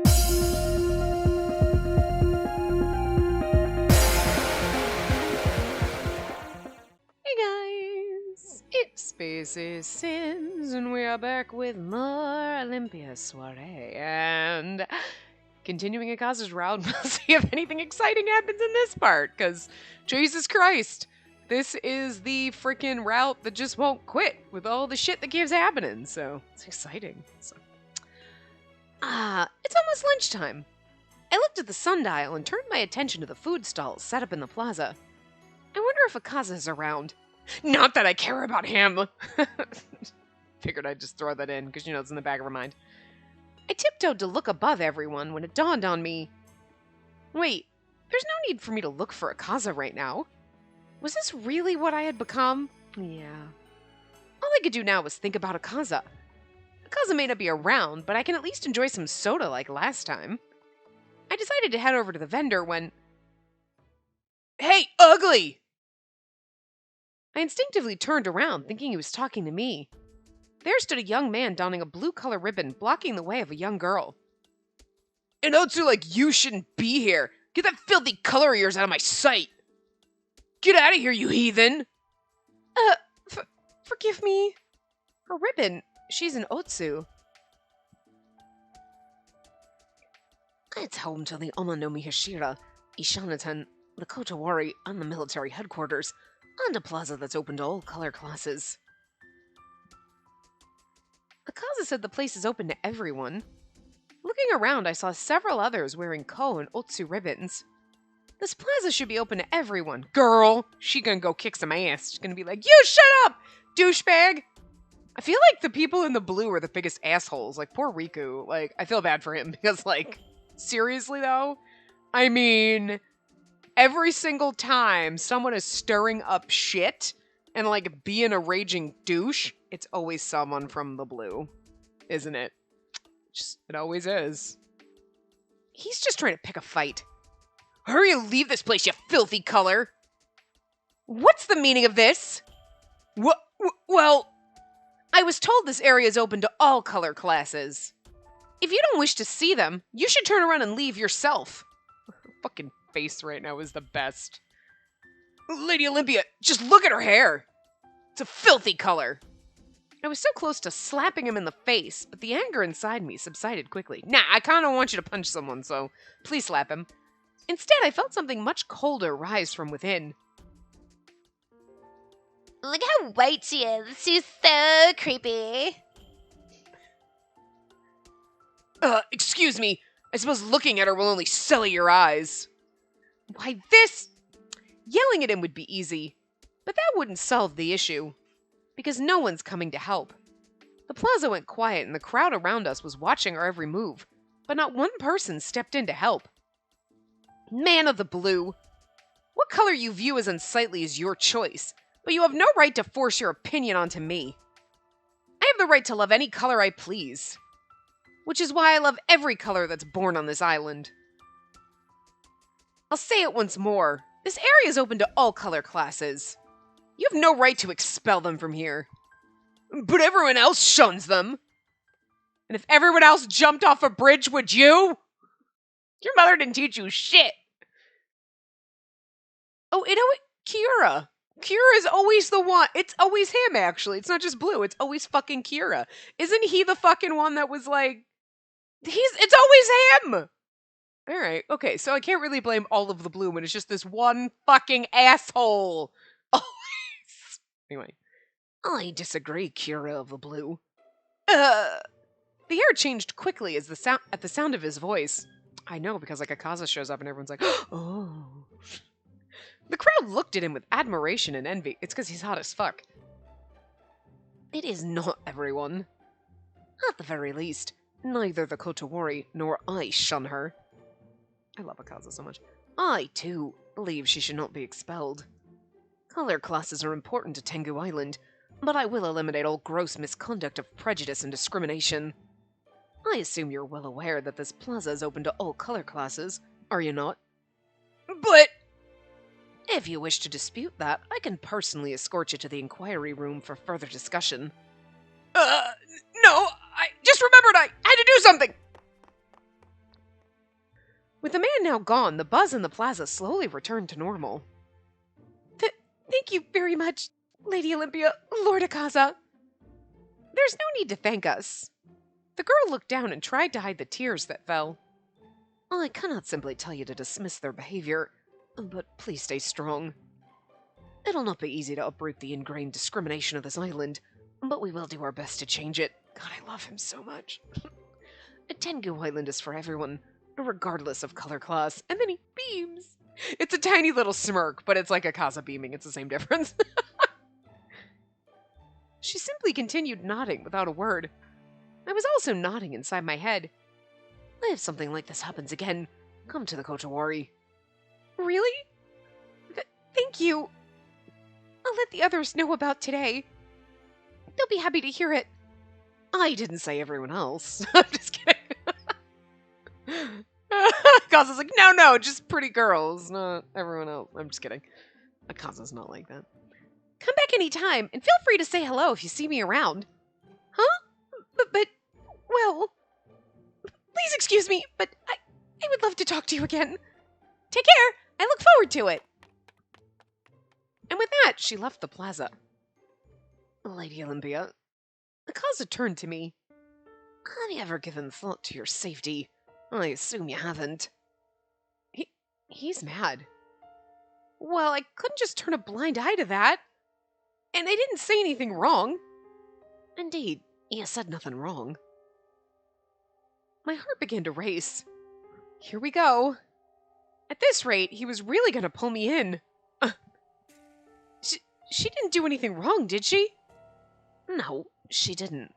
Hey guys, it's Spacey Sims, and we are back with more Olympia Soiree, and continuing Akaza's route, we'll see if anything exciting happens in this part, because Jesus Christ, this is the freaking route that just won't quit with all the shit that keeps happening, so it's exciting. It's almost lunchtime. I looked at the sundial and turned my attention to the food stalls set up in the plaza. I wonder if Akaza's around. Not that I care about him. Figured I'd just throw that in, because, it's in the back of her mind. I tiptoed to look above everyone when it dawned on me. Wait, there's no need for me to look for Akaza right now. Was this really what I had become? Yeah. All I could do now was think about Akaza. Akaza may not be around, but I can at least enjoy some soda like last time. I decided to head over to the vendor when... Hey, ugly! I instinctively turned around, thinking he was talking to me. There stood a young man donning a blue color ribbon, blocking the way of a young girl. An Otsu like you shouldn't be here. Get that filthy color of yours out of my sight. Get out of here, you heathen. Forgive me. Her ribbon. She's an Otsu. It's home to the Omanomi Hashira, Ishanatan, the Kotowari, and the military headquarters, and a plaza that's open to all color classes. Akaza said the place is open to everyone. Looking around, I saw several others wearing Ko and Otsu ribbons. This plaza should be open to everyone. Girl! She gonna go kick some ass. She's gonna be like, you shut up, douchebag! I feel like the people in the blue are the biggest assholes. Like, poor Riku. Like, I feel bad for him because, like, seriously though? I mean, every single time someone is stirring up shit and, like, being a raging douche, it's always someone from the blue, isn't it? It always is. He's just trying to pick a fight. Hurry and leave this place, you filthy color! What's the meaning of this? Well, I was told this area is open to all color classes. If you don't wish to see them, you should turn around and leave yourself. Her fucking face right now is the best. Lady Olympia, just look at her hair. It's a filthy color. I was so close to slapping him in the face, but the anger inside me subsided quickly. Nah, I kind of want you to punch someone, so please slap him. Instead, I felt something much colder rise from within. Look how white she is. She's so creepy. Excuse me. I suppose looking at her will only sully your eyes. Why, this... Yelling at him would be easy, but that wouldn't solve the issue, because no one's coming to help. The plaza went quiet and the crowd around us was watching our every move, but not one person stepped in to help. Man of the blue, what color you view as unsightly is your choice, but you have no right to force your opinion onto me. I have the right to love any color I please, which is why I love every color that's born on this island. I'll say it once more, this area is open to all color classes. You have no right to expel them from here. But everyone else shuns them. And if everyone else jumped off a bridge, would you? Your mother didn't teach you shit. Oh, Kira. Kira is always the one. It's always him, actually. It's not just Blue. It's always fucking Kira. Isn't he the fucking one that was like... It's always him! Alright, okay, so I can't really blame all of the Blue when it's just this one fucking asshole. Always. Anyway. I disagree, Kira of the Blue. The air changed quickly at the sound of his voice. I know, because like Akaza shows up and everyone's like, oh. The crowd looked at him with admiration and envy. It's because he's hot as fuck. It is not everyone. At the very least, neither the Kotowari nor I shun her. I love Akaza so much. I, too, believe she should not be expelled. Color classes are important to Tengu Island, but I will eliminate all gross misconduct of prejudice and discrimination. I assume you're well aware that this plaza is open to all color classes, are you not? But... If you wish to dispute that, I can personally escort you to the inquiry room for further discussion. No, I just remembered I had to do something! With the man now gone, the buzz in the plaza slowly returned to normal. Thank you very much, Lady Olympia, Lord Akaza. There's no need to thank us. The girl looked down and tried to hide the tears that fell. I cannot simply tell you to dismiss their behavior, but please stay strong. It'll not be easy to uproot the ingrained discrimination of this island, but we will do our best to change it. God, I love him so much. A Tengu Island is for everyone, regardless of color class. And then he beams. It's a tiny little smirk, but it's like Akaza beaming. It's the same difference. She simply continued nodding without a word. I was also nodding inside my head. If something like this happens again, come to the Kotowari. Really? Thank you. I'll let the others know about today. They'll be happy to hear it. I didn't say everyone else. I'm just kidding. Akaza's like, no, just pretty girls, not everyone else. I'm just kidding. Akaza's not like that. Come back anytime, and feel free to say hello if you see me around. Huh? But well, please excuse me, but I would love to talk to you again. Take care. I look forward to it. And with that, she left the plaza. Lady Olympia, Akaza turned to me. Have you ever given thought to your safety? I assume you haven't. He's mad. Well, I couldn't just turn a blind eye to that. And I didn't say anything wrong. Indeed, you said nothing wrong. My heart began to race. Here we go. At this rate, he was really going to pull me in. She didn't do anything wrong, did she? No, she didn't.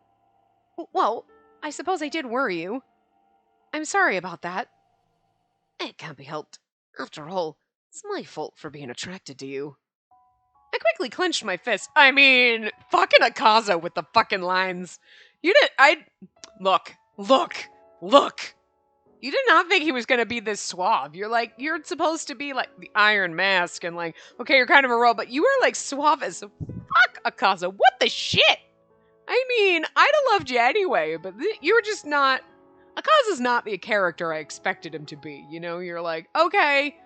Well, I suppose I did worry you. I'm sorry about that. It can't be helped. After all, it's my fault for being attracted to you. I quickly clenched my fist. I mean, fucking Akaza with the fucking lines. Look. You did not think he was gonna be this suave. You're supposed to be like the Iron Mask and like, okay, you're kind of a robot. You were like suave as fuck, Akaza. What the shit? I mean, I'd have loved you anyway, but you were just not. Akaza's not the character I expected him to be. You know, you're like, okay.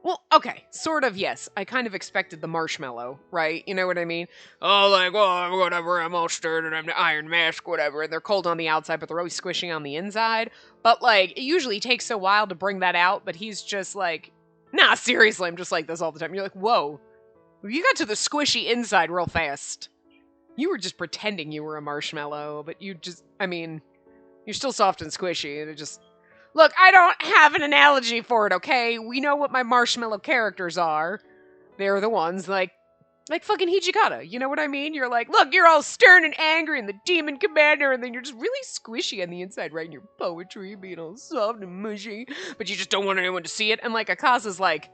Well, okay, sort of, yes. I kind of expected the marshmallow, right? You know what I mean? Oh, like, well, whatever, I'm all stirred and I'm the Iron Mask, whatever. And they're cold on the outside, but they're always squishing on the inside. But, like, it usually takes a while to bring that out, but he's just like, nah, seriously, I'm just like this all the time. You're like, whoa. You got to the squishy inside real fast. You were just pretending you were a marshmallow, but you're still soft and squishy, and it just... Look, I don't have an analogy for it, okay? We know what my marshmallow characters are. They're the ones, like fucking Hijikata, you know what I mean? You're like, look, you're all stern and angry and the demon commander, and then you're just really squishy on the inside, writing your poetry, being all soft and mushy, but you just don't want anyone to see it, and like, Akaza's like,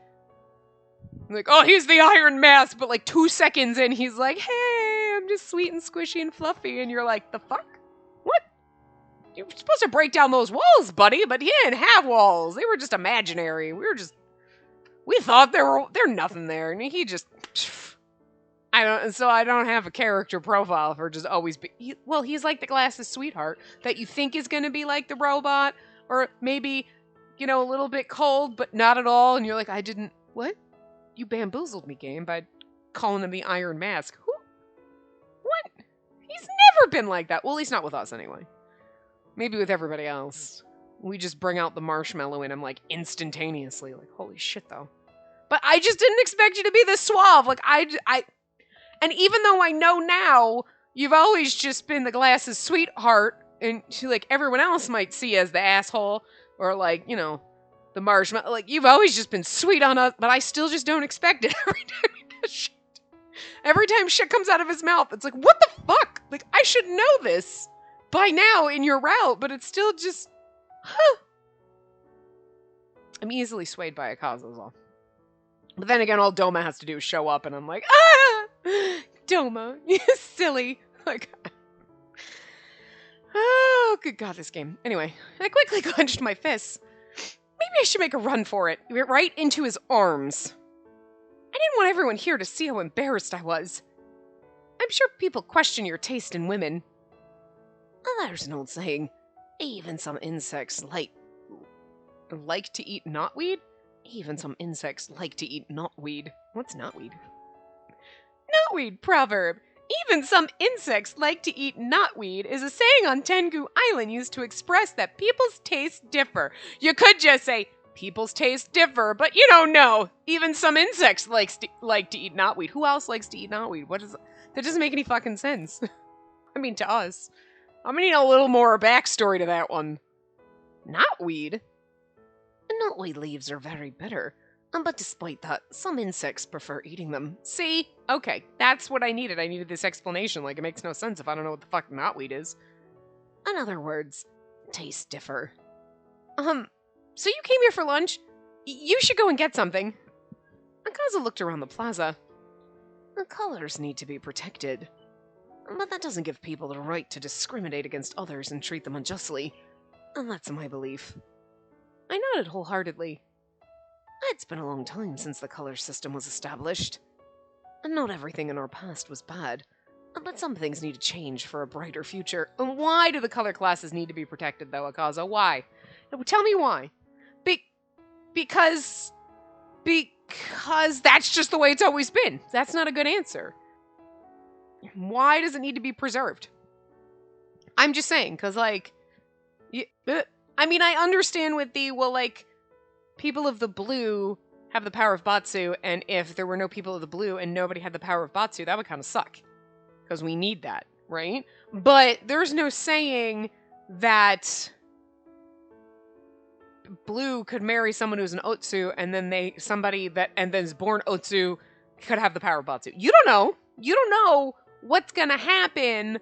oh, he's the Iron Mask, but like 2 seconds in, he's like, hey, I'm just sweet and squishy and fluffy, and you're like, the fuck? What? You're supposed to break down those walls, buddy, but he didn't have walls. They were just imaginary. We thought they're nothing there. And he just, I don't have a character profile for just always he's like the glasses sweetheart that you think is going to be like the robot, or maybe, a little bit cold, but not at all. And you're like, what? You bamboozled me, game, by calling him the Iron Mask. Who? What? He's never been like that. Well, at least not with us anyway. Maybe with everybody else. We just bring out the marshmallow in him, like, instantaneously. Like, holy shit, though. But I just didn't expect you to be this suave. Like, and even though I know now, you've always just been the glasses sweetheart, and like, everyone else might see as the asshole, or like, the marshmallow. Like, you've always just been sweet on us, but I still just don't expect it every time he does shit. Every time shit comes out of his mouth, it's like, what the fuck? Like, I should know this by now in your route, but it's still just, I'm easily swayed by Akaza's all. But then again, all Doma has to do is show up, and I'm like, Doma, you silly. Like, oh, good God, this game. Anyway, I quickly clenched my fists. Maybe I should make a run for it, right into his arms. I didn't want everyone here to see how embarrassed I was. I'm sure people question your taste in women. There's an old saying, even some insects like like to eat knotweed? Even some insects like to eat knotweed. What's knotweed? Knotweed proverb. Even some insects like to eat knotweed is a saying on Tengu Island used to express that people's tastes differ. You could just say, people's tastes differ, but you don't know. Even some insects like to eat knotweed. Who else likes to eat knotweed? That doesn't make any fucking sense. I mean, to us. I'm gonna need a little more backstory to that one. Knotweed? Knotweed leaves are very bitter. But despite that, some insects prefer eating them. See? Okay, that's what I needed. I needed this explanation. Like, it makes no sense if I don't know what the fuck knotweed is. In other words, tastes differ. So you came here for lunch? You should go and get something. Akaza looked around the plaza. The colors need to be protected. But that doesn't give people the right to discriminate against others and treat them unjustly. And that's my belief. I nodded wholeheartedly. It's been a long time since the color system was established. And not everything in our past was bad, but some things need to change for a brighter future. And why do the color classes need to be protected, though, Akaza? Why? Tell me why. Because that's just the way it's always been. That's not a good answer. Why does it need to be preserved? I'm just saying, because, like, I mean, I understand with the, well, like, people of the blue have the power of Batsu, and if there were no people of the blue and nobody had the power of Batsu, that would kind of suck. Because we need that, right? But there's no saying that blue could marry someone who's an Otsu, and then somebody that is born Otsu could have the power of Batsu. You don't know. You don't know what's gonna happen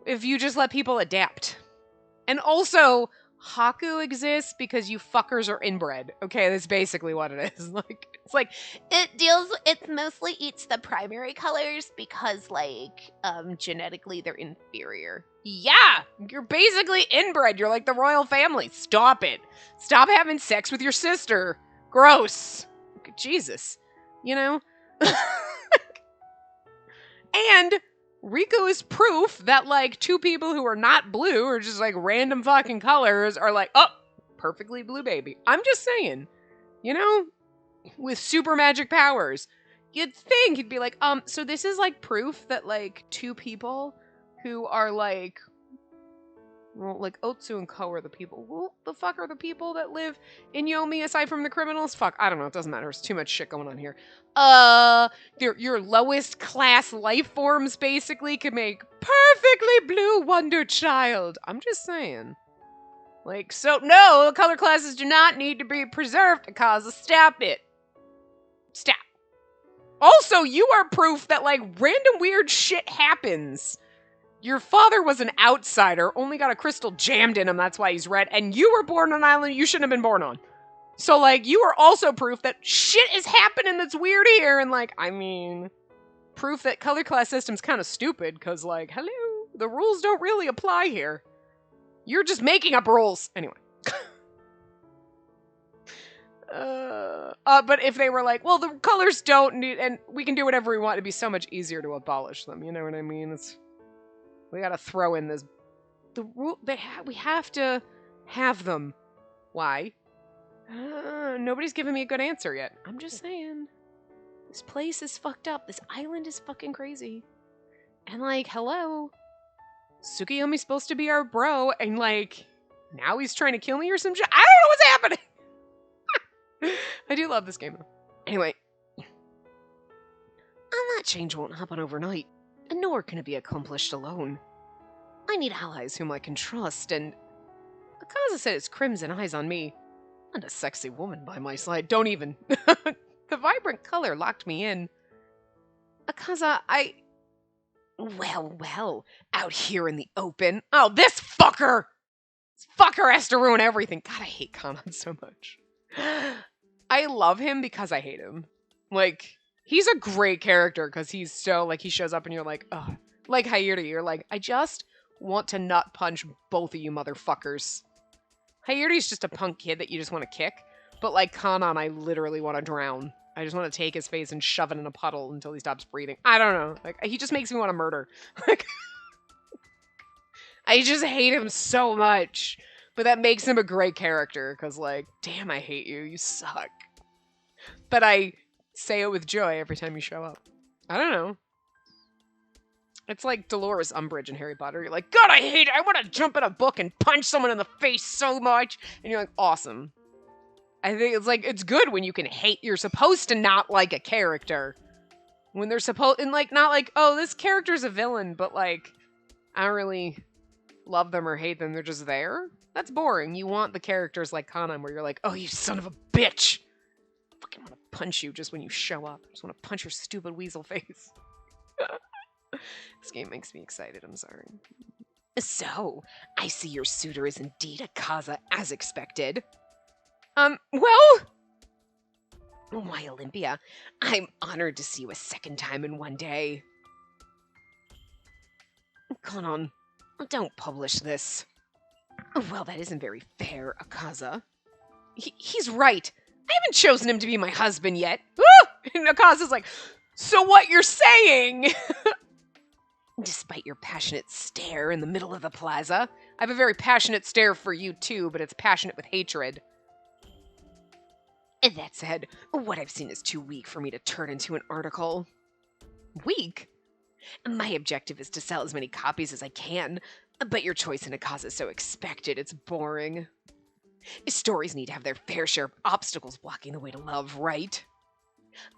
if you just let people adapt. And also, Haku exists because you fuckers are inbred. Okay, that's basically what it is. It mostly eats the primary colors because, like, genetically they're inferior. Yeah, you're basically inbred. You're like the royal family. Stop it. Stop having sex with your sister. Gross. Jesus. You know? And Riku is proof that, like, two people who are not blue or just, like, random fucking colors are like, oh, perfectly blue baby. I'm just saying, you know, with super magic powers. You'd think he'd be like, so this is, like, proof that, like, two people who are, like, well, like, Otsu and Ko are the people. Who the fuck are the people that live in Yomi aside from the criminals? Fuck, I don't know. It doesn't matter. There's too much shit going on here. Your lowest class life forms basically could make perfectly blue Wonder Child. I'm just saying. Like, so, no, the color classes do not need to be preserved, Akaza. Stop it. Stop. Also, you are proof that, like, random weird shit happens. Your father was an outsider, only got a crystal jammed in him, that's why he's red, and you were born on an island you shouldn't have been born on. So, like, you are also proof that shit is happening that's weird here, and, like, I mean, proof that color class system's kind of stupid, because, like, hello, the rules don't really apply here. You're just making up rules. Anyway. But if they were like, well, the colors don't need, and we can do whatever we want, it'd be so much easier to abolish them, you know what I mean? We gotta throw in this. We have to have them. Why? Nobody's giving me a good answer yet. I'm just saying. This place is fucked up. This island is fucking crazy. And, like, hello. Tsukiyomi's supposed to be our bro, and, like, now he's trying to kill me or some shit. I don't know what's happening! I do love this game, though. Anyway. And that change won't happen overnight. And nor can it be accomplished alone. I need allies whom I can trust, and Akaza set his crimson eyes on me, and a sexy woman by my side. Don't even. The vibrant color locked me in. Akaza, Well, out here in the open. Oh, this fucker! This fucker has to ruin everything. God, I hate Kanan so much. I love him because I hate him. Like, he's a great character because he's so, like, he shows up and you're like, ugh. Like Hayuri, you're like, I just want to nut punch both of you motherfuckers. Hayuri's just a punk kid that you just want to kick. But, like, Kanan, I literally want to drown. I just want to take his face and shove it in a puddle until he stops breathing. I don't know. Like, he just makes me want to murder. Like, I just hate him so much. But that makes him a great character, because, like, damn, I hate you. You suck. But I say it with joy every time you show up. I don't know. It's like Dolores Umbridge in Harry Potter. You're like, God, I hate it. I want to jump in a book and punch someone in the face so much. And you're like, awesome. I think it's like, it's good when you can hate. You're supposed to not like a character. When they're supposed, and like, not like, oh, this character's a villain, but like, I don't really love them or hate them. They're just there. That's boring. You want the characters like Kanan where you're like, oh, you son of a bitch. I fucking want to punch you just when you show up. I just want to punch your stupid weasel face. This game makes me excited, I'm sorry. So, I see your suitor is indeed a Kaza, as expected. Well... Why, Olympia, I'm honored to see you a second time in one day. Kanan, don't publish this. Well, that isn't very fair, Akaza. He's right. I haven't chosen him to be my husband yet. And Akaza's like, so what you're saying... Despite your passionate stare in the middle of the plaza, I have a very passionate stare for you too, but it's passionate with hatred. And that said, what I've seen is too weak for me to turn into an article. Weak? My objective is to sell as many copies as I can, but your choice in a cause is so expected, it's boring. Stories need to have their fair share of obstacles blocking the way to love, right?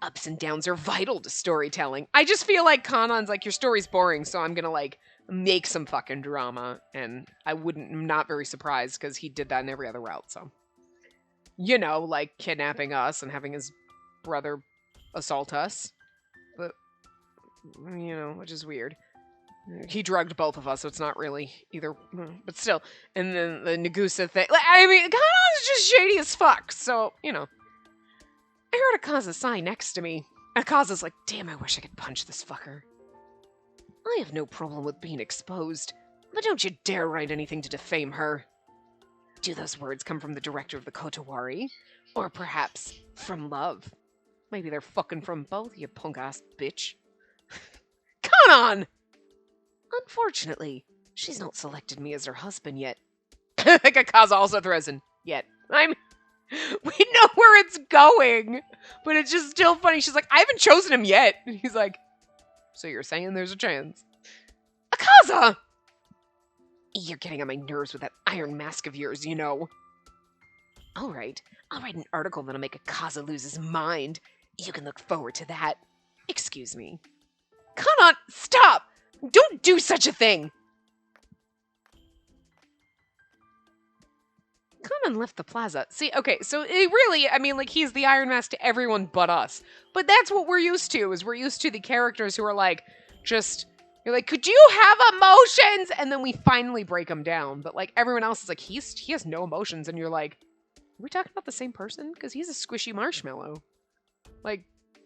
Ups and downs are vital to storytelling. I just feel like Kanan's like, your story's boring, so I'm gonna like make some fucking drama. And I'm not very surprised because he did that in every other route, so. You know, like kidnapping us and having his brother assault us. But, you know, which is weird. He drugged both of us, so it's not really either, but still. And then the Nagusa thing. I mean, Kanan's just shady as fuck, so, you know. I heard Akaza sigh next to me. Akaza's like, damn, I wish I could punch this fucker. I have no problem with being exposed, but don't you dare write anything to defame her. Do those words come from the director of the Kotowari? Or perhaps from love? Maybe they're fucking from both, you punk-ass bitch. Kanan! Unfortunately, she's not selected me as her husband yet. Like Akaza also throws in, yet. We know where it's going, but it's just still funny. She's like, I haven't chosen him yet. And he's like, so you're saying there's a chance? Akaza! You're getting on my nerves with that iron mask of yours, you know. All right, I'll write an article that'll make Akaza lose his mind. You can look forward to that. Excuse me. Kanan, stop! Don't do such a thing! Kanan left the plaza. See, okay, so it really, I mean, like, he's the Iron Mask to everyone but us. But that's what we're used to, is we're used to the characters who are like, just, you're like, could you have emotions? And then we finally break them down. But, like, everyone else is like, he has no emotions. And you're like, are we talking about the same person? Because he's a squishy marshmallow. Like,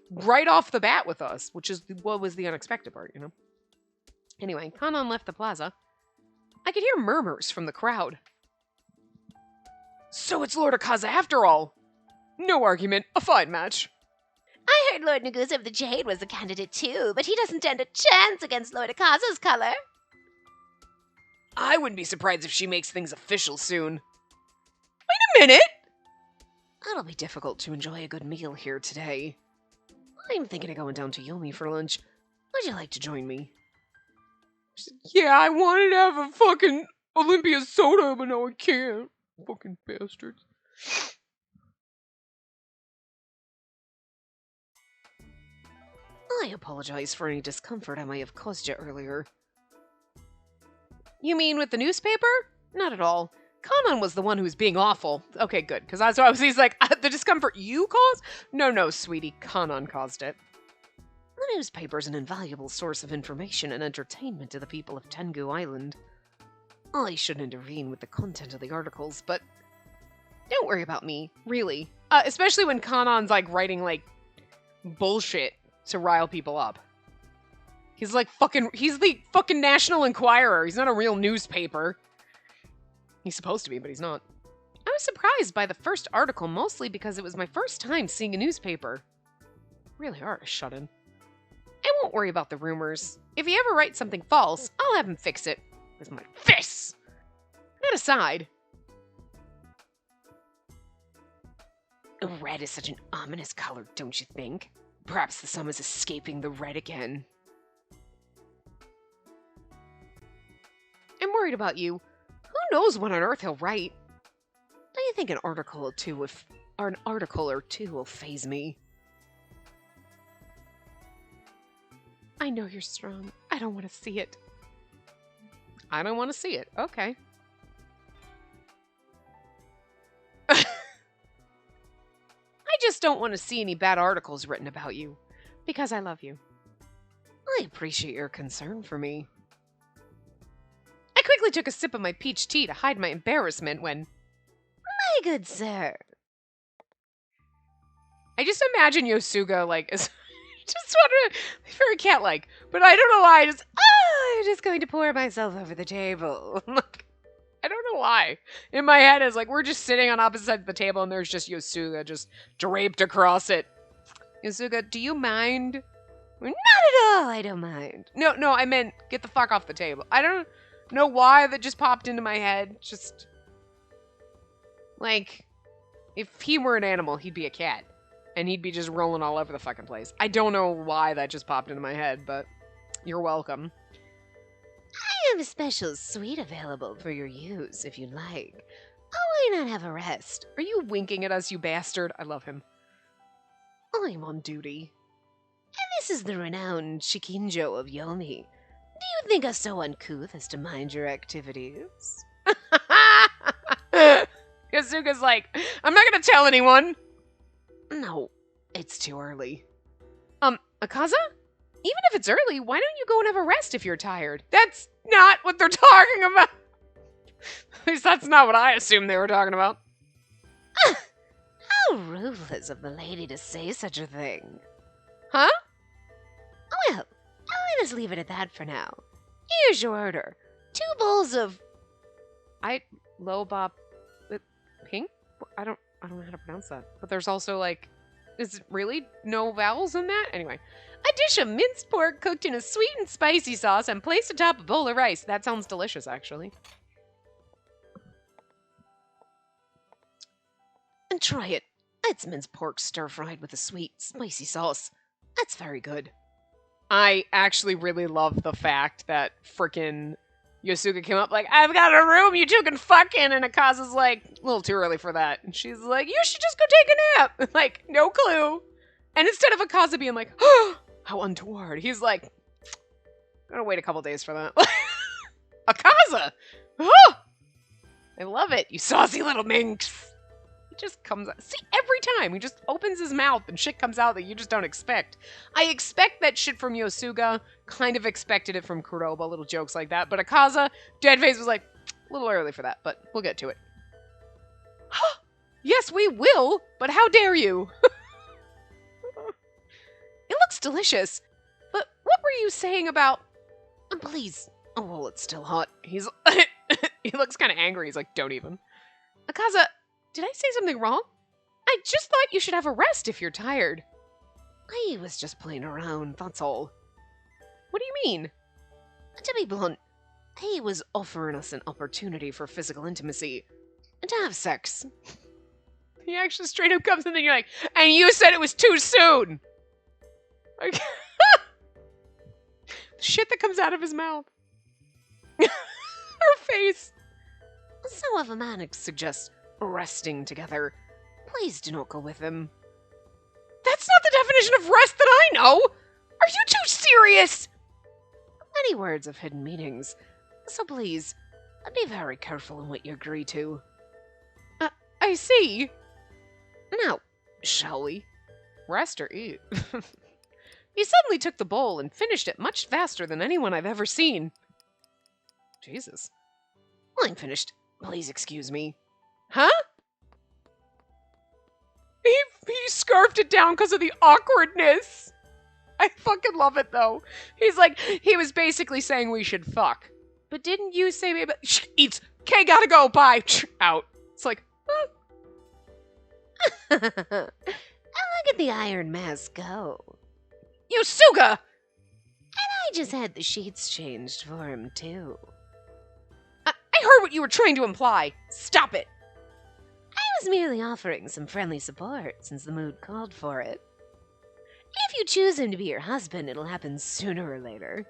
right off the bat with us, which is what was the unexpected part, you know? Anyway, Kanan left the plaza. I could hear murmurs from the crowd. So it's Lord Akaza after all. No argument, a fine match. I heard Lord Nagusa of the Jade was a candidate too, but he doesn't stand a chance against Lord Akaza's color. I wouldn't be surprised if she makes things official soon. Wait a minute! It'll be difficult to enjoy a good meal here today. I'm thinking of going down to Yomi for lunch. Would you like to join me? Yeah, I wanted to have a fucking Olympia soda, but no, I can't. Fucking bastards. I apologize for any discomfort I may have caused you earlier. You mean with the newspaper? Not at all. Kanan was the one who was being awful. Okay, good, because that's what he's like, the discomfort you caused? No, sweetie, Kanan caused it. The newspaper's an invaluable source of information and entertainment to the people of Tengu Island. I shouldn't intervene with the content of the articles, but don't worry about me, really. Especially when Kanan's, like, writing, like, bullshit to rile people up. He's the fucking National Enquirer. He's not a real newspaper. He's supposed to be, but he's not. I was surprised by the first article, mostly because it was my first time seeing a newspaper. Really hard to shut in. I won't worry about the rumors. If he ever writes something false, I'll have him fix it with my fists. That aside, Red is such an ominous color, don't you think? Perhaps the sun is escaping the red again. I'm worried about you. Who knows what on earth he'll write? Do you think an article or two will faze me? I know you're strong. I don't want to see it. I don't want to see it. Okay. I just don't want to see any bad articles written about you. Because I love you. I appreciate your concern for me. I quickly took a sip of my peach tea to hide my embarrassment when... My good sir. I just imagine Yosuga, like, is... just want to be very cat-like. But I don't know why. I'm just going to pour myself over the table. I don't know why. In my head, it's like, we're just sitting on opposite sides of the table, and there's just Yosuga just draped across it. Yosuga, do you mind? Not at all, I don't mind. No, I meant get the fuck off the table. I don't know why that just popped into my head. Just, like, if he were an animal, he'd be a cat. And he'd be just rolling all over the fucking place. I don't know why that just popped into my head, but you're welcome. I have a special suite available for your use, if you'd like. Oh, why not have a rest? Are you winking at us, you bastard? I love him. I'm on duty. And this is the renowned Shikinjo of Yomi. Do you think us so uncouth as to mind your activities? Kazuka's like, I'm not gonna tell anyone. No, it's too early. Akaza? Even if it's early, why don't you go and have a rest if you're tired? That's not what they're talking about. At least that's not what I assumed they were talking about. How ruthless of the lady to say such a thing. Huh? Well, let us leave it at that for now. Here's your order. 2 bowls of... Lobop... Pink? I don't know how to pronounce that. But there's also, like... Is really no vowels in that? Anyway. A dish of minced pork cooked in a sweet and spicy sauce and placed atop a bowl of rice. That sounds delicious, actually. And try it. It's minced pork stir-fried with a sweet, spicy sauce. That's very good. I actually really love the fact that frickin' Yosuga came up like, I've got a room you two can fuck in, and Akaza's like, a little too early for that. And she's like, you should just go take a nap. Like, no clue. And instead of Akaza being like, oh, how untoward, he's like, I'm gonna wait a couple days for that. Akaza! Oh! I love it, you saucy little minx. He just comes out. See, every time he just opens his mouth and shit comes out that you just don't expect. I expect that shit from Yosuga, kind of expected it from Kuroba, little jokes like that. But Akaza, Deadface was like, a little early for that, but we'll get to it. Yes, we will, but how dare you? It looks delicious. But what were you saying about... please. Oh, well, it's still hot. He's... he looks kind of angry. He's like, don't even. Akaza... Did I say something wrong? I just thought you should have a rest if you're tired. I was just playing around, that's all. What do you mean? To be blunt, he was offering us an opportunity for physical intimacy. And to have sex. He actually straight up comes in and you're like, and you said it was too soon! Like, the shit that comes out of his mouth. Her face. So if a man suggests resting together, please do not go with him. That's not the definition of rest that I know! Are you too serious? Many words have hidden meanings, so please, be very careful in what you agree to. I see. Now, shall we? Rest or eat? He suddenly took the bowl and finished it much faster than anyone I've ever seen. Jesus. I'm finished. Please excuse me. Huh? He scarfed it down because of the awkwardness. I fucking love it, though. He's like, he was basically saying we should fuck. But didn't you say maybe... Eats. Okay, gotta go. Bye. Out. It's like... Look at the Iron Mask go. Yosuga! And I just had the sheets changed for him, too. I heard what you were trying to imply. Stop it. I was merely offering some friendly support since the mood called for it. If you choose him to be your husband, it'll happen sooner or later.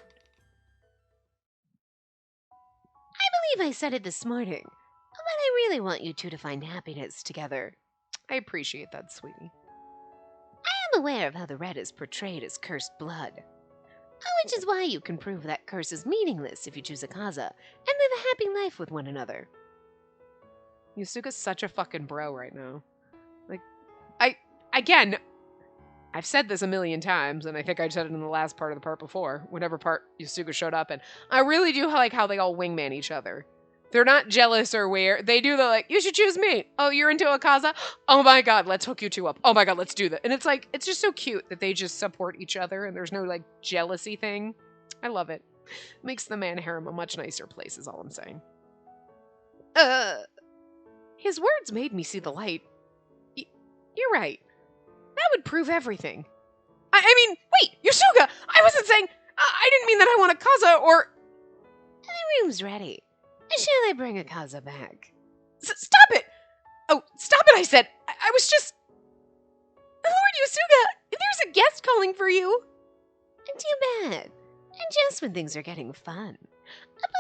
I believe I said it this morning, but I really want you two to find happiness together. I appreciate that, sweetie. I am aware of how the red is portrayed as cursed blood, which is why you can prove that curse is meaningless if you choose Akaza and live a happy life with one another. Yusuga's such a fucking bro right now. Like, I've said this a million times, and I think I said it in the last part of the part before, whatever part Yusuga showed up in. I really do like how they all wingman each other. They're not jealous or weird. They do the, like, you should choose me. Oh, you're into Akaza? Oh my god, let's hook you two up. Oh my god, let's do that. And it's like, it's just so cute that they just support each other, and there's no, like, jealousy thing. I love it. Makes the man harem a much nicer place, is all I'm saying. His words made me see the light. You're right. That would prove everything. I mean, wait, Yusuga! I wasn't saying... I didn't mean that I want Akaza, or... The room's ready. Shall I bring Akaza back? Stop it! Oh, stop it, I said! I was just... Lord Yusuga, there's a guest calling for you! Too bad. And just when things are getting fun.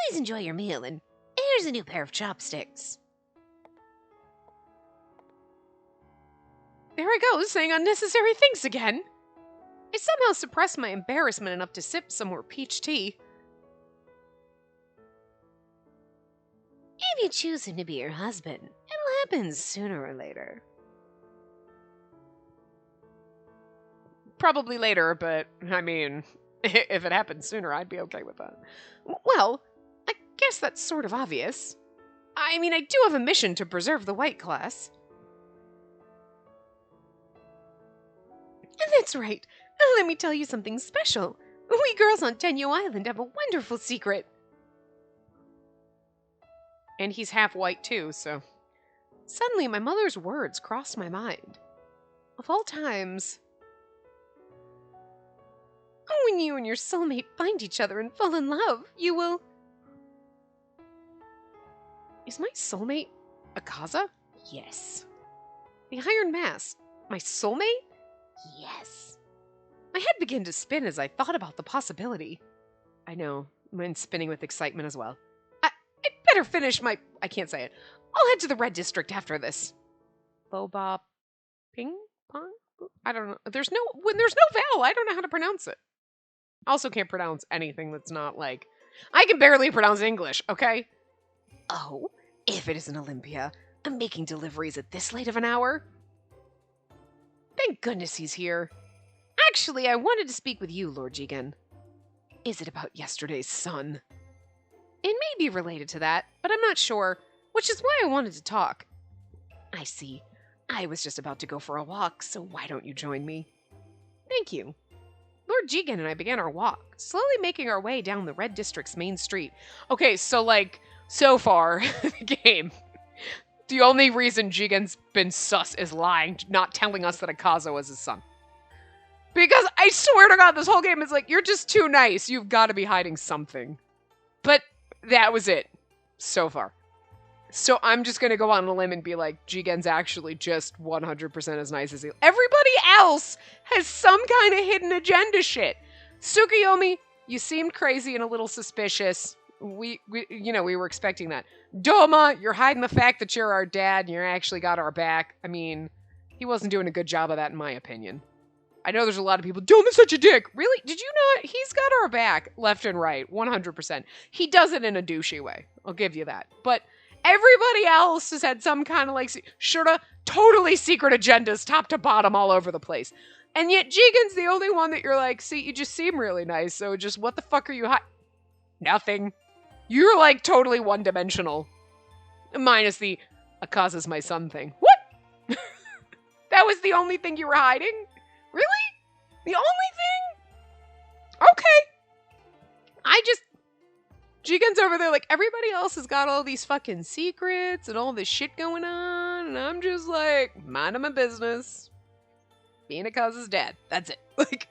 Please enjoy your meal, and here's a new pair of chopsticks. There I go, saying unnecessary things again. I somehow suppressed my embarrassment enough to sip some more peach tea. If you choose him to be your husband, it'll happen sooner or later. Probably later, but, I mean, if it happens sooner, I'd be okay with that. Well, I guess that's sort of obvious. I mean, I do have a mission to preserve the white class. That's right. Let me tell you something special. We girls on Tenyo Island have a wonderful secret. And he's half white too, so... Suddenly, my mother's words crossed my mind. Of all times... When you and your soulmate find each other and fall in love, you will... Is my soulmate Akaza? Yes. The Iron Mask, my soulmate? Yes. My head began to spin as I thought about the possibility. I know, mine's spinning with excitement as well. I'd better finish my... I can't say it. I'll head to the Red District after this. Boba... Ping? Pong? I don't know. When there's no vowel, I don't know how to pronounce it. I also can't pronounce anything that's not like... I can barely pronounce English, okay? Oh, if it isn't Olympia, I'm making deliveries at this late of an hour? Thank goodness he's here. Actually, I wanted to speak with you, Lord Jigen. Is it about yesterday's sun? It may be related to that, but I'm not sure, which is why I wanted to talk. I see. I was just about to go for a walk, so why don't you join me? Thank you. Lord Jigen and I began our walk, slowly making our way down the Red District's main street. Okay, so like, so far, the game, the only reason Jigen's been sus is lying, not telling us that Akaza was his son. Because I swear to God, this whole game is like, you're just too nice. You've got to be hiding something. But that was it, so far. So I'm just going to go on a limb and be like, Jigen's actually just 100% as nice as he... Everybody else has some kind of hidden agenda shit. Tsukuyomi, you seemed crazy and a little suspicious. We were expecting that. Doma, you're hiding the fact that you're our dad and you actually got our back. I mean, he wasn't doing a good job of that in my opinion. I know there's a lot of people, Doma's such a dick. Really? Did you not? He's got our back left and right, 100%. He does it in a douchey way. I'll give you that. But... everybody else has had some kind of like, totally secret agendas, top to bottom, all over the place. And yet Jigen's the only one that you're like, see, you just seem really nice, so just what the fuck are you Nothing. You're like totally one-dimensional. Minus the Akaza's my son thing. What? That was the only thing you were hiding? Really? The only thing? Okay. Jigen's over there like, everybody else has got all these fucking secrets and all this shit going on, and I'm just like, minding my business. Being Akaza's dad. That's it. Like,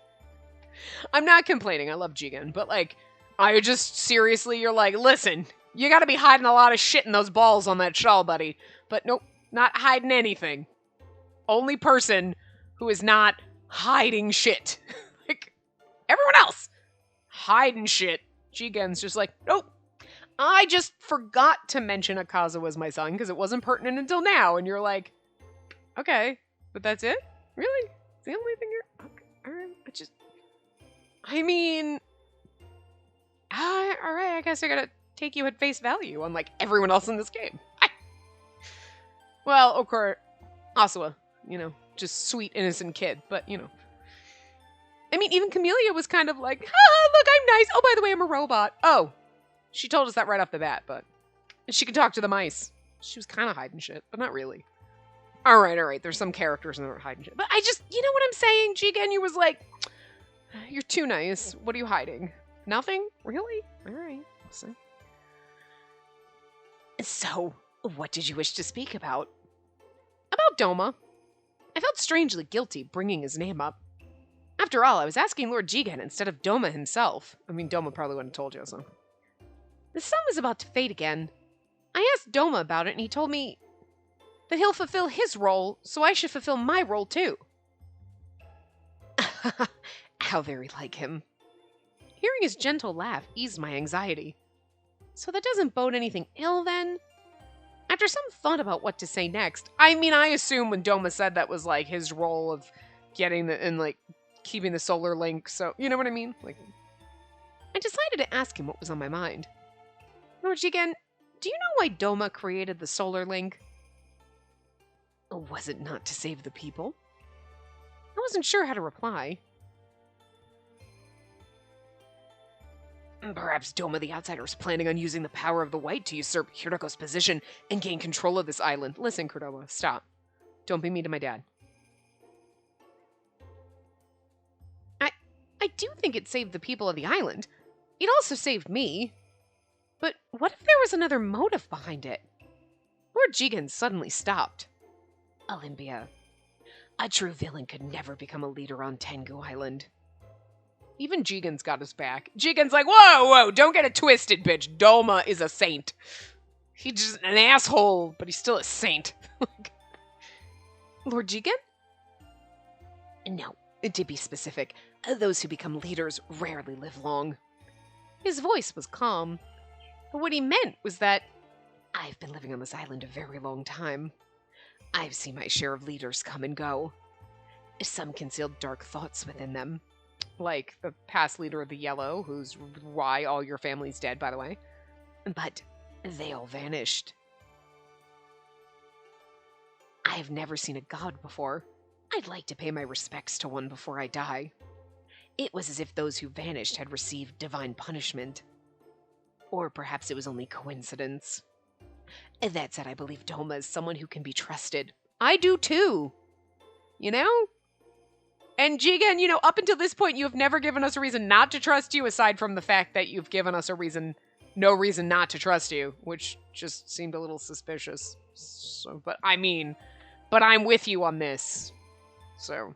I'm not complaining. I love Jigen, but like, I just, seriously, you're like, listen, you gotta be hiding a lot of shit in those balls on that shawl, buddy. But nope, Not hiding anything. Only person who is not hiding shit. Like, everyone else. Hiding shit. Jigen's just like, nope. I just forgot to mention Akaza was my son because it wasn't pertinent until now. And you're like, okay, but that's it? Really? It's the only thing you're... Okay, alright, I mean... alright, I guess I gotta take you at face value, unlike everyone else in this game. Well, of course, Asuwa, just sweet, innocent kid, but, I mean, even Camellia was kind of like, look, I'm nice. Oh, by the way, I'm a robot. Oh, she told us that right off the bat, but she could talk to the mice. She was kind of hiding shit, but not really. All right. There's some characters that are hiding shit. But I just, you know what I'm saying? Jigen, you was like, you're too nice. What are you hiding? Nothing? Really? All right. We'll see. So, what did you wish to speak about? About Doma. I felt strangely guilty bringing his name up. After all, I was asking Lord Jigen instead of Doma himself. I mean, Doma probably wouldn't have told you, so. The sun was about to fade again. I asked Doma about it, and he told me that he'll fulfill his role, so I should fulfill my role too. How very like him. Hearing his gentle laugh eased my anxiety. So that doesn't bode anything ill, then? After some thought about what to say next, I mean, I assume when Doma said that was, like, his role of getting keeping the solar link, so, you know what I mean? Like, I decided to ask him what was on my mind. Lord Jigen, do you know why Doma created the solar link? Was it not to save the people? I wasn't sure how to reply. Perhaps Doma the Outsider is planning on using the power of the White to usurp Hiroko's position and gain control of this island. Listen, Kurdoba, stop. Don't be mean to my dad. I do think it saved the people of the island. It also saved me. But what if there was another motive behind it? Lord Jigen suddenly stopped. Olympia, a true villain could never become a leader on Tengu Island. Even Jigen's got his back. Jigen's like, whoa, don't get it twisted, bitch. Doma is a saint. He's just an asshole, but he's still a saint. Lord Jigen? No, to be specific, those who become leaders rarely live long. His voice was calm, but what he meant was that I've been living on this island a very long time. I've seen my share of leaders come and go. Some concealed dark thoughts within them. Like the past leader of the Yellow, who's why all your family's dead, by the way. But they all vanished. I have never seen a god before. I'd like to pay my respects to one before I die. It was as if those who vanished had received divine punishment. Or perhaps it was only coincidence. That said, I believe Doma is someone who can be trusted. I do too. You know? And Jigen, up until this point, you have never given us a reason not to trust you, aside from the fact that you've given us no reason not to trust you, which just seemed a little suspicious. So, but I'm with you on this. So,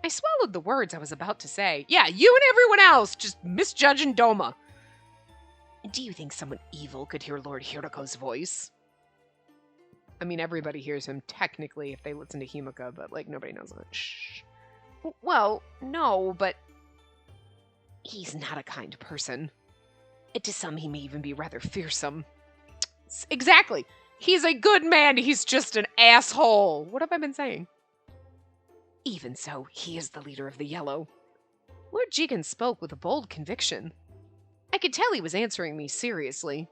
I swallowed the words I was about to say. Yeah, you and everyone else just misjudging Doma. Do you think someone evil could hear Lord Hiroko's voice? I mean, everybody hears him technically if they listen to Himika, but, nobody knows that. Shh. Well, no, but he's not a kind person. To some, he may even be rather fearsome. Exactly. He's a good man. He's just an asshole. What have I been saying? Even so, he is the leader of the Yellow. Lord Jigen spoke with a bold conviction. I could tell he was answering me seriously.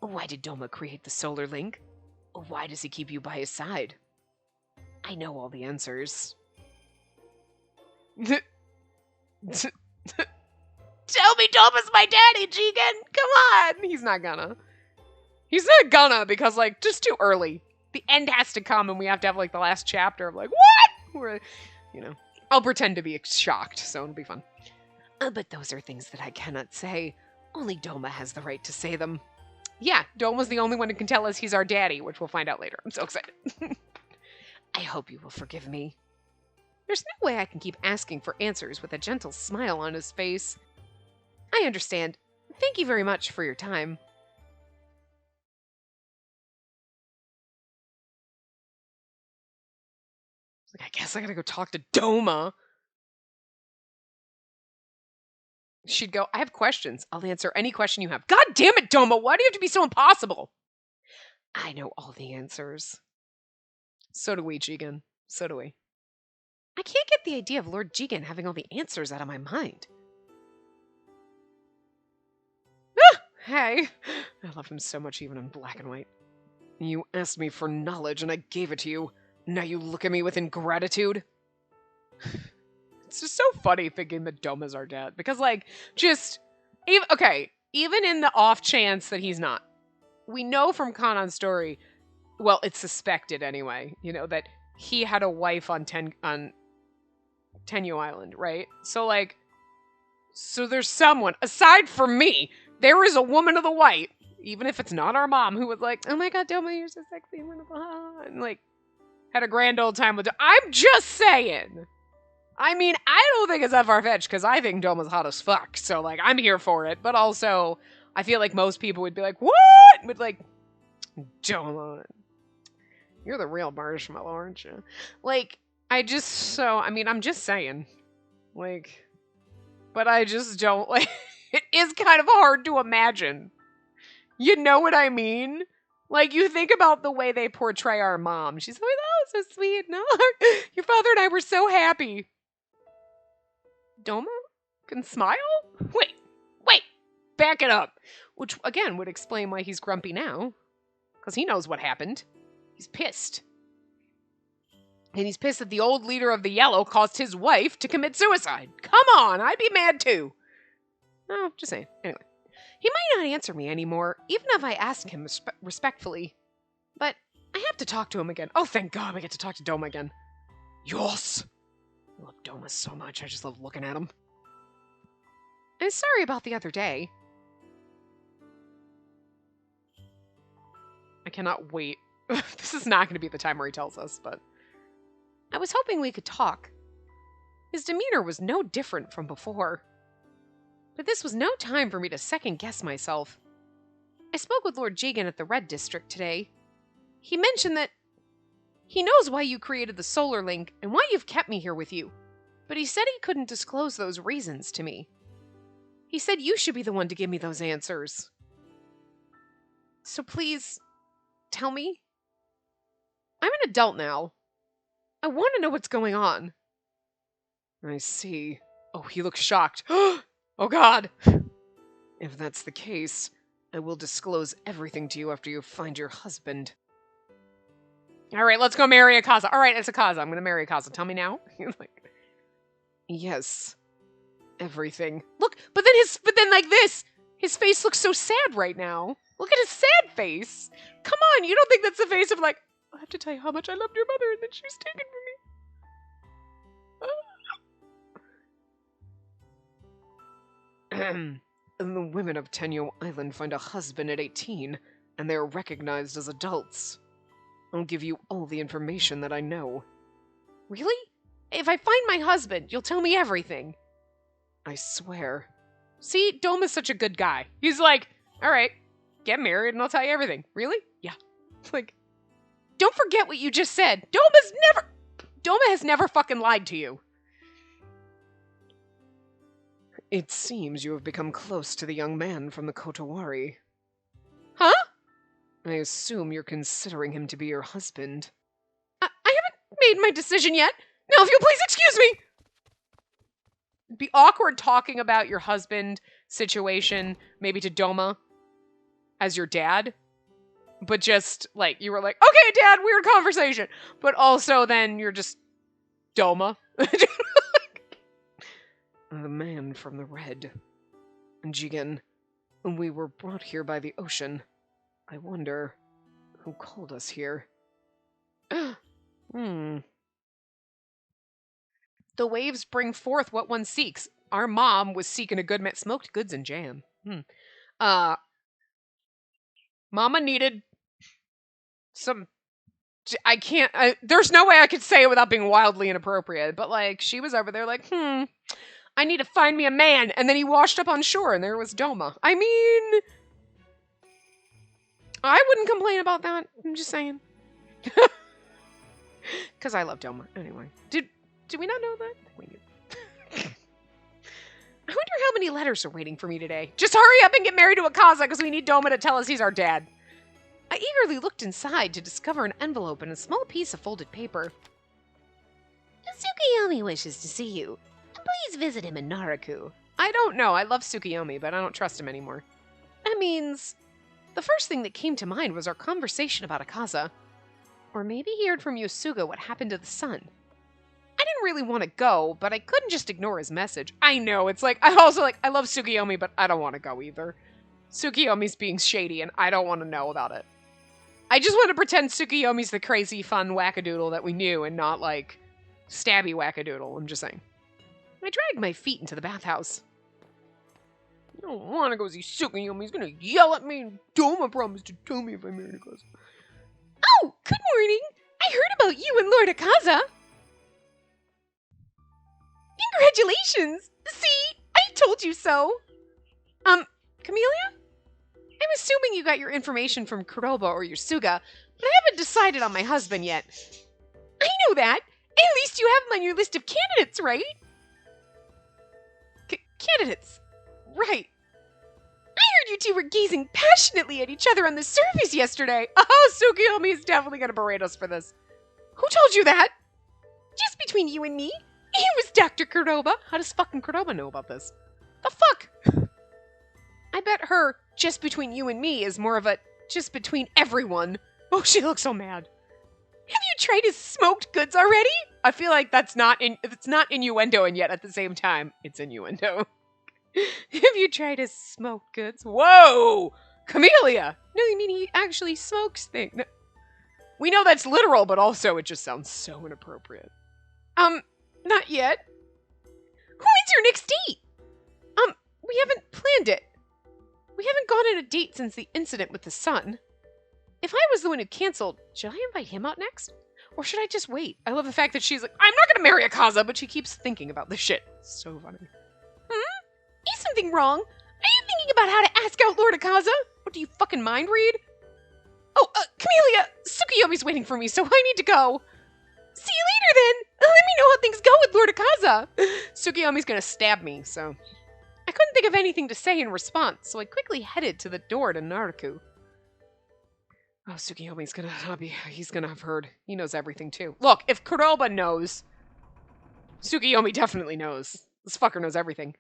Why did Doma create the solar link? Why does he keep you by his side? I know all the answers. Tell me Doma's my daddy, Jigen! Come on! He's not gonna. Because, just too early. The end has to come and we have to have, the last chapter of, what? We're, I'll pretend to be shocked, so it'll be fun. But those are things that I cannot say. Only Doma has the right to say them. Yeah, Doma's the only one who can tell us he's our daddy, which we'll find out later. I'm so excited. I hope you will forgive me. There's no way I can keep asking for answers with a gentle smile on his face. I understand. Thank you very much for your time. Like, I guess I gotta go talk to Doma. She'd go, I have questions. I'll answer any question you have. God damn it, Doma. Why do you have to be so impossible? I know all the answers. So do we, Jigen. So do we. I can't get the idea of Lord Jigen having all the answers out of my mind. Ah, hey. I love him so much even in black and white. You asked me for knowledge and I gave it to you. Now you look at me with ingratitude. It's just so funny thinking that Doma's our dad. Because, like, even in the off chance that he's not, we know from Kanon's story, well, it's suspected anyway, you know, that he had a wife on Tenyu Island, right? So, like, so there's someone, aside from me, there is a woman of the white, even if it's not our mom, who was like, oh my god, Doma, you're so sexy, and, like, had a grand old time with her. I'm just saying. I mean, I don't think it's that far-fetched, because I think Doma's hot as fuck, so, like, I'm here for it, but also, I feel like most people would be like, what? But, like, Doma, you're the real marshmallow, aren't you? Like, I'm just saying. Like, but I just don't, like, it is kind of hard to imagine. You know what I mean? Like, you think about the way they portray our mom. She's always, oh, so sweet. No, your father and I were so happy. Doma can smile? Wait, back it up. Which, again, would explain why he's grumpy now. Because he knows what happened. He's pissed. And he's pissed that the old leader of the Yellow caused his wife to commit suicide. Come on, I'd be mad too. Oh, just saying. Anyway. He might not answer me anymore, even if I ask him respectfully. But I have to talk to him again. Oh, thank God we get to talk to Doma again. Yes! I love Doma so much, I just love looking at him. And sorry about the other day. I cannot wait. This is not going to be the time where he tells us, but... I was hoping we could talk. His demeanor was no different from before. But this was no time for me to second-guess myself. I spoke with Lord Jigen at the Red District today. He mentioned that he knows why you created the Solar Link and why you've kept me here with you, but he said he couldn't disclose those reasons to me. He said you should be the one to give me those answers. So please, tell me. I'm an adult now. I want to know what's going on. I see. Oh, he looks shocked. Oh God! If that's the case, I will disclose everything to you after you find your husband. Alright, let's go marry Akaza. Alright, it's Akaza. I'm gonna marry Akaza. Tell me now. Like, yes. Everything. Look, but then like this! His face looks so sad right now. Look at his sad face! Come on, you don't think that's the face of like, I have to tell you how much I loved your mother and then she was taken from me. The women of Tenyo Island find a husband at 18, and they are recognized as adults. I'll give you all the information that I know. Really? If I find my husband, you'll tell me everything. I swear. See, Doma's such a good guy. He's like, alright, get married and I'll tell you everything. Really? Yeah. Like, don't forget what you just said. Doma has never fucking lied to you. It seems you have become close to the young man from the Kotowari. Huh? I assume you're considering him to be your husband. I haven't made my decision yet. Now, if you'll please excuse me! It'd be awkward talking about your husband situation, maybe to Doma, as your dad. But just, like, you were like, okay, Dad, weird conversation. But also then you're just Doma. The man from the red. Jigen, we were brought here by the ocean. I wonder who called us here. The waves bring forth what one seeks. Our mom was seeking a good man. Smoked goods and jam. Mama needed some... there's no way I could say it without being wildly inappropriate, but, like, she was over there like, I need to find me a man, and then he washed up on shore, and there was Doma. I mean, I wouldn't complain about that. I'm just saying. Because I love Doma. Anyway. Did we not know that? We knew. I wonder how many letters are waiting for me today. Just hurry up and get married to Akaza because we need Doma to tell us he's our dad. I eagerly looked inside to discover an envelope and a small piece of folded paper. Tsukuyomi wishes to see you. Please visit him in Naraku. I don't know. I love Tsukuyomi, but I don't trust him anymore. That means... The first thing that came to mind was our conversation about Akaza. Or maybe he heard from Yosuga what happened to the sun. I didn't really want to go, but I couldn't just ignore his message. I know, it's like, I love Tsukuyomi, but I don't want to go either. Tsukuyomi's being shady, and I don't want to know about it. I just want to pretend Tsukuyomi's the crazy, fun wackadoodle that we knew, and not, like, stabby wackadoodle, I'm just saying. I dragged my feet into the bathhouse. I don't want to go see Tsukuyomi. He's going to yell at me, and Doma promised to tell me if I married Akaza. Oh, good morning. I heard about you and Lord Akaza. Congratulations. See, I told you so. Camellia? I'm assuming you got your information from Kuroba or Yosuga, but I haven't decided on my husband yet. I know that. At least you have him on your list of candidates, right? Candidates. Right. I heard you two were gazing passionately at each other on the surface yesterday. Oh, Tsukuyomi is definitely going to berate us for this. Who told you that? Just between you and me. It was Dr. Kuroba. How does fucking Kuroba know about this? The fuck? I bet her just between you and me is more of a just between everyone. Oh, she looks so mad. Have you tried his smoked goods already? I feel like it's not innuendo, and yet at the same time, it's innuendo. Have you tried his smoked goods? Whoa! Camellia! No, you mean he actually smokes things. No. We know that's literal, but also it just sounds so inappropriate. Not yet. When's your next date? We haven't planned it. We haven't gone on a date since the incident with the sun. If I was the one who canceled, should I invite him out next? Or should I just wait? I love the fact that she's like, I'm not gonna marry Akaza, but she keeps thinking about this shit. It's so funny. Is something wrong? Are you thinking about how to ask out Lord Akaza? What, do you fucking mind read? Oh, Camellia, Tsukuyomi's waiting for me, so I need to go. See you later then. Let me know how things go with Lord Akaza. Tsukuyomi's gonna stab me, so... I couldn't think of anything to say in response, so I quickly headed to the door to Naraku. Oh, Tsukuyomi's gonna he's gonna have heard. He knows everything, too. Look, if Kuroba knows, Tsukuyomi definitely knows. This fucker knows everything.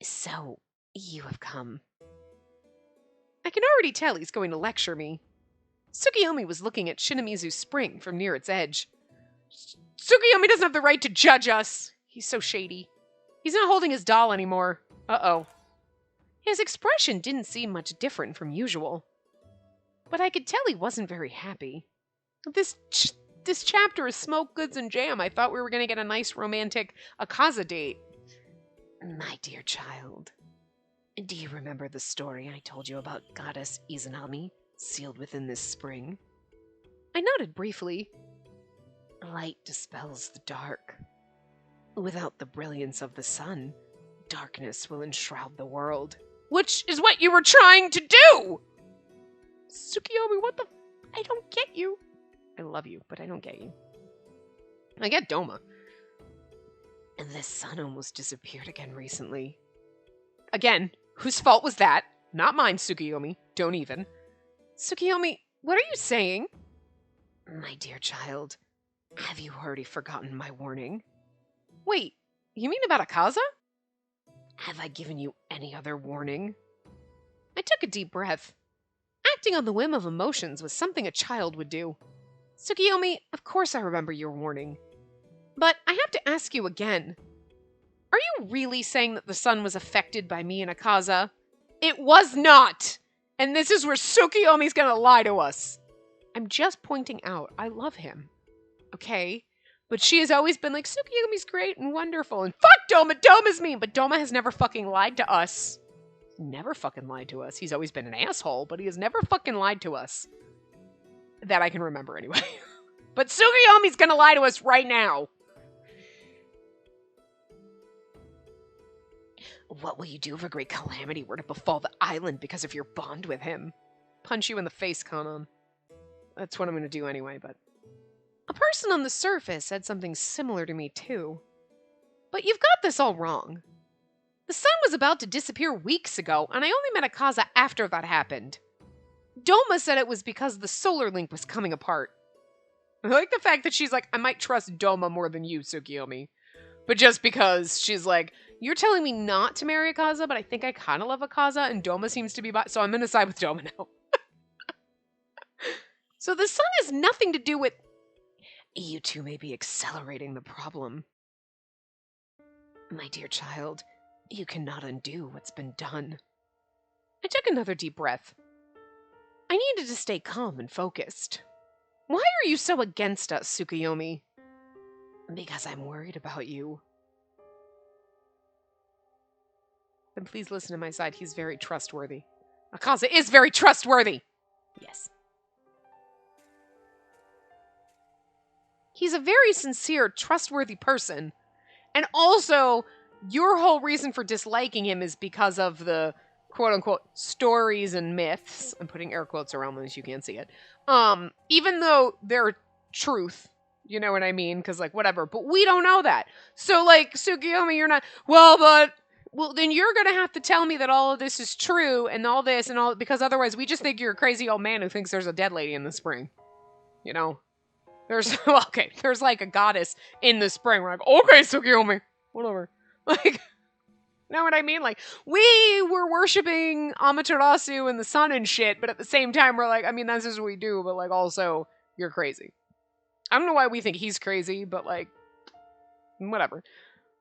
So, you have come. I can already tell he's going to lecture me. Tsukuyomi was looking at Shinamizu's spring from near its edge. Tsukuyomi doesn't have the right to judge us. He's so shady. He's not holding his doll anymore. Uh-oh. His expression didn't seem much different from usual. But I could tell he wasn't very happy. This chapter is smoke, goods, and jam. I thought we were going to get a nice romantic Akaza date. My dear child, do you remember the story I told you about Goddess Izanami, sealed within this spring? I nodded briefly. Light dispels the dark. Without the brilliance of the sun, darkness will enshroud the world. Which is what you were trying to do! Tsukuyomi, what the... I don't get you. I love you, but I don't get you. I get Doma. And the sun almost disappeared again recently. Again, whose fault was that? Not mine, Tsukuyomi. Don't even. Tsukuyomi, what are you saying? My dear child, have you already forgotten my warning? Wait, you mean about Akaza? Have I given you any other warning? I took a deep breath. Acting on the whim of emotions was something a child would do. Tsukuyomi, of course I remember your warning. But I have to ask you again. Are you really saying that the sun was affected by me and Akaza? It was not! And this is where Tsukuyomi's gonna lie to us. I'm just pointing out, I love him. Okay? But she has always been like, Tsukuyomi's great and wonderful, and fuck Doma, Doma's mean! But Doma has never fucking lied to us. Never fucking lied to us. He's always been an asshole, but he has never fucking lied to us. That I can remember anyway. But Tsukuyomi's gonna lie to us right now. What will you do if a great calamity were to befall the island because of your bond with him? Punch you in the face, Kanon. That's what I'm gonna do anyway, but... A person on the surface said something similar to me too. But you've got this all wrong. The sun was about to disappear weeks ago, and I only met Akaza after that happened. Doma said it was because the solar link was coming apart. I like the fact that she's like, I might trust Doma more than you, Tsukiyomi. But just because she's like, you're telling me not to marry Akaza, but I think I kind of love Akaza, and Doma seems to be so I'm going to side with Doma now. So the sun has nothing to do with... You two may be accelerating the problem. My dear child, you cannot undo what's been done. I took another deep breath. I needed to stay calm and focused. Why are you so against us, Tsukuyomi? Because I'm worried about you. Then please listen to my side. He's very trustworthy. Akaza is very trustworthy! Yes. He's a very sincere, trustworthy person. And also, your whole reason for disliking him is because of the quote-unquote stories and myths. I'm putting air quotes around them as you can't see it. Even though they're truth, you know what I mean? Because, like, whatever. But we don't know that. So, like, Tsukiyomi, you're not... Well, then you're going to have to tell me that all of this is true and all this and all... Because otherwise, we just think you're a crazy old man who thinks there's a dead lady in the spring. You know? There's... Okay, there's, like, a goddess in the spring. We're like, okay, Tsukiyomi. Whatever. Like... Know what I mean? Like, we were worshipping Amaterasu and the sun and shit, but at the same time, we're like, I mean, that's just what we do, but, like, also, you're crazy. I don't know why we think he's crazy, but, like, whatever.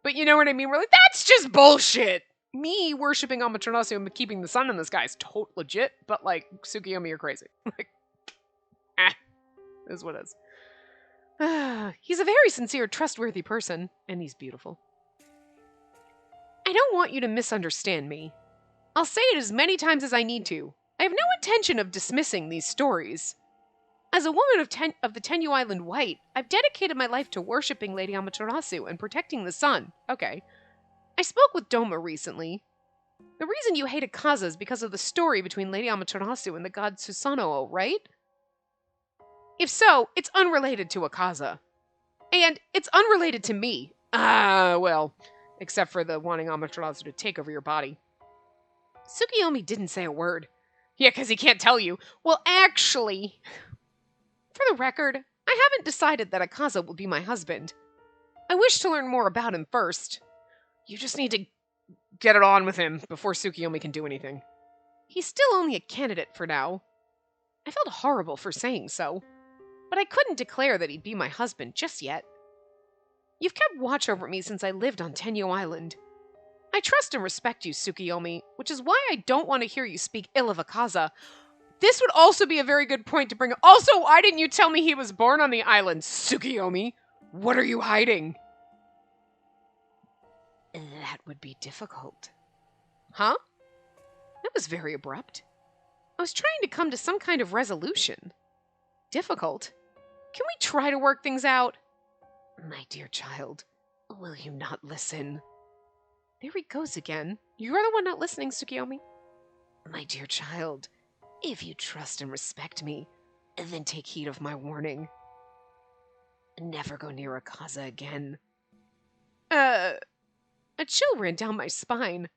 But you know what I mean? We're like, that's just bullshit! Me worshipping Amaterasu and keeping the sun in the sky is total legit, but, like, Tsukiyomi, you're crazy. Like, is what it is. He's a very sincere, trustworthy person, and he's beautiful. I don't want you to misunderstand me. I'll say it as many times as I need to. I have no intention of dismissing these stories. As a woman of the Tenyu Island White, I've dedicated my life to worshipping Lady Amaterasu and protecting the sun. Okay. I spoke with Doma recently. The reason you hate Akaza is because of the story between Lady Amaterasu and the god Susanoo, right? If so, it's unrelated to Akaza. And it's unrelated to me. Well... Except for the wanting Amaterasu to take over your body. Tsukiyomi didn't say a word. Yeah, because he can't tell you. Well, actually, for the record, I haven't decided that Akaza will be my husband. I wish to learn more about him first. You just need to get it on with him before Tsukiyomi can do anything. He's still only a candidate for now. I felt horrible for saying so, but I couldn't declare that he'd be my husband just yet. You've kept watch over me since I lived on Tenyu Island. I trust and respect you, Tsukiyomi, which is why I don't want to hear you speak ill of Akaza. This would also be a very good point to bring up. Also, why didn't you tell me he was born on the island, Tsukiyomi? What are you hiding? That would be difficult. Huh? That was very abrupt. I was trying to come to some kind of resolution. Difficult? Can we try to work things out? My dear child, will you not listen? There he goes again. You're the one not listening, Tsukiyomi. My dear child, if you trust and respect me, then take heed of my warning. Never go near Akaza again. A chill ran down my spine.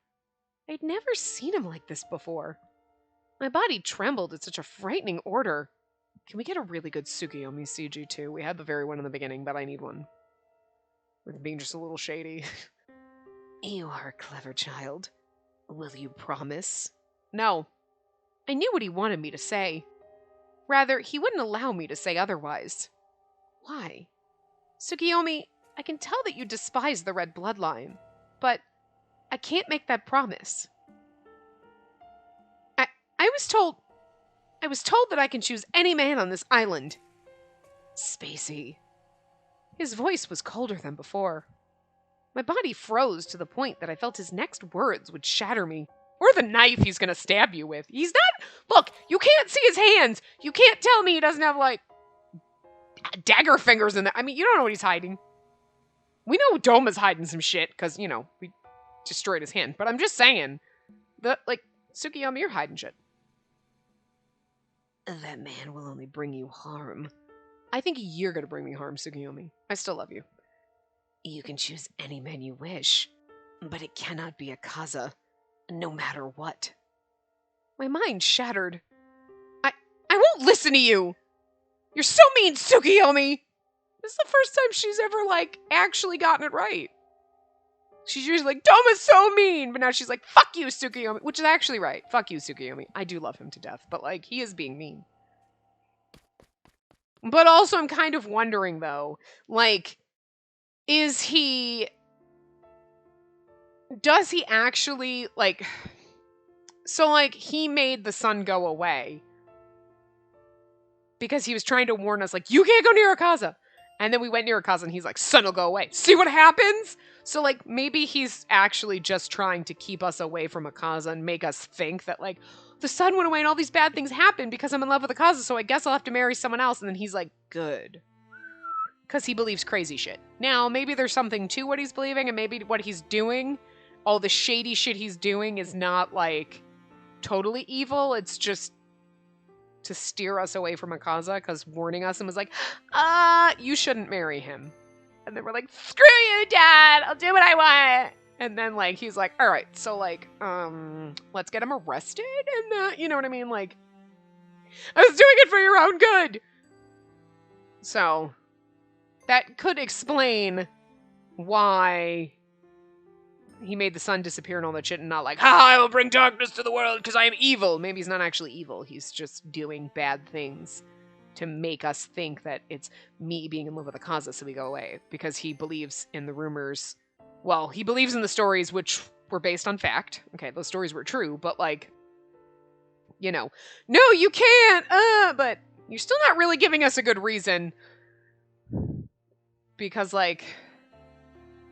I'd never seen him like this before. My body trembled at such a frightening order. Can we get a really good Tsukiyomi CG too? We had the very one in the beginning, but I need one. With being just a little shady. You are a clever child. Will you promise? No. I knew what he wanted me to say. Rather, he wouldn't allow me to say otherwise. Why? Tsukiyomi, I can tell that you despise the red bloodline, but I can't make that promise. I was told that I can choose any man on this island. Spacey. His voice was colder than before. My body froze to the point that I felt his next words would shatter me. Or the knife he's gonna stab you with. He's not... Look, you can't see his hands. You can't tell me he doesn't have, like, dagger fingers in there. I mean, you don't know what he's hiding. We know Doma's hiding some shit, because, you know, we destroyed his hand. But I'm just saying, Tsukiyomi, you're hiding shit. That man will only bring you harm. I think you're gonna bring me harm, Tsukiyomi. I still love you. You can choose any man you wish, but it cannot be a Kaza, no matter what. My mind's shattered. I won't listen to you! You're so mean, Tsukiyomi! This is the first time she's ever, like, actually gotten it right. She's usually like, Toma's so mean! But now she's like, fuck you, Tsukiyomi! Which is actually right. Fuck you, Tsukiyomi. I do love him to death, but, like, he is being mean. But also, I'm kind of wondering, though, like, does he actually, like, so, like, he made the sun go away because he was trying to warn us, like, you can't go near Akaza. And then we went near Akaza and he's like, sun will go away. See what happens? So, like, maybe he's actually just trying to keep us away from Akaza and make us think that, like, the sun went away and all these bad things happened because I'm in love with Akaza, so I guess I'll have to marry someone else. And then he's like, good. Because he believes crazy shit. Now, maybe there's something to what he's believing, and maybe what he's doing, all the shady shit he's doing is not, like, totally evil. It's just to steer us away from Akaza, because warning us and was like, you shouldn't marry him. And then we're like, screw you, Dad! I'll do what I want! And then, like, he's like, alright, so, like, let's get him arrested? And, you know what I mean? Like, I was doing it for your own good! So, that could explain why he made the sun disappear and all that shit, and not like, I will bring darkness to the world because I am evil. Maybe he's not actually evil. He's just doing bad things to make us think that it's me being in love with Akaza, so we go away. Because he believes in the rumors. Well, he believes in the stories which were based on fact. Okay, those stories were true, but, like, you know, no, you can't, but you're still not really giving us a good reason. Because, like,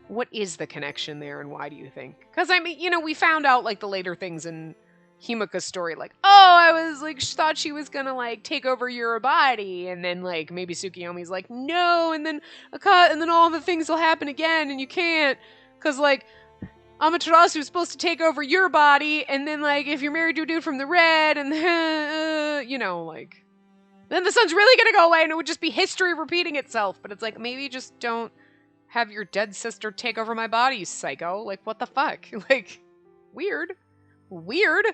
what is the connection there, and why do you think? Because, I mean, you know, we found out, like, the later things in Himika's story, like, I was, like, thought she was gonna, like, take over your body, and then, like, maybe Tsukiyomi's like, no, and then all the things will happen again, and you can't, because, like, Amaterasu's supposed to take over your body, and then, like, if you're married to a dude from the red, and, you know, like, then the sun's really gonna go away, and it would just be history repeating itself, but it's like, maybe just don't have your dead sister take over my body, you psycho. Like, what the fuck? Like, weird. Weird.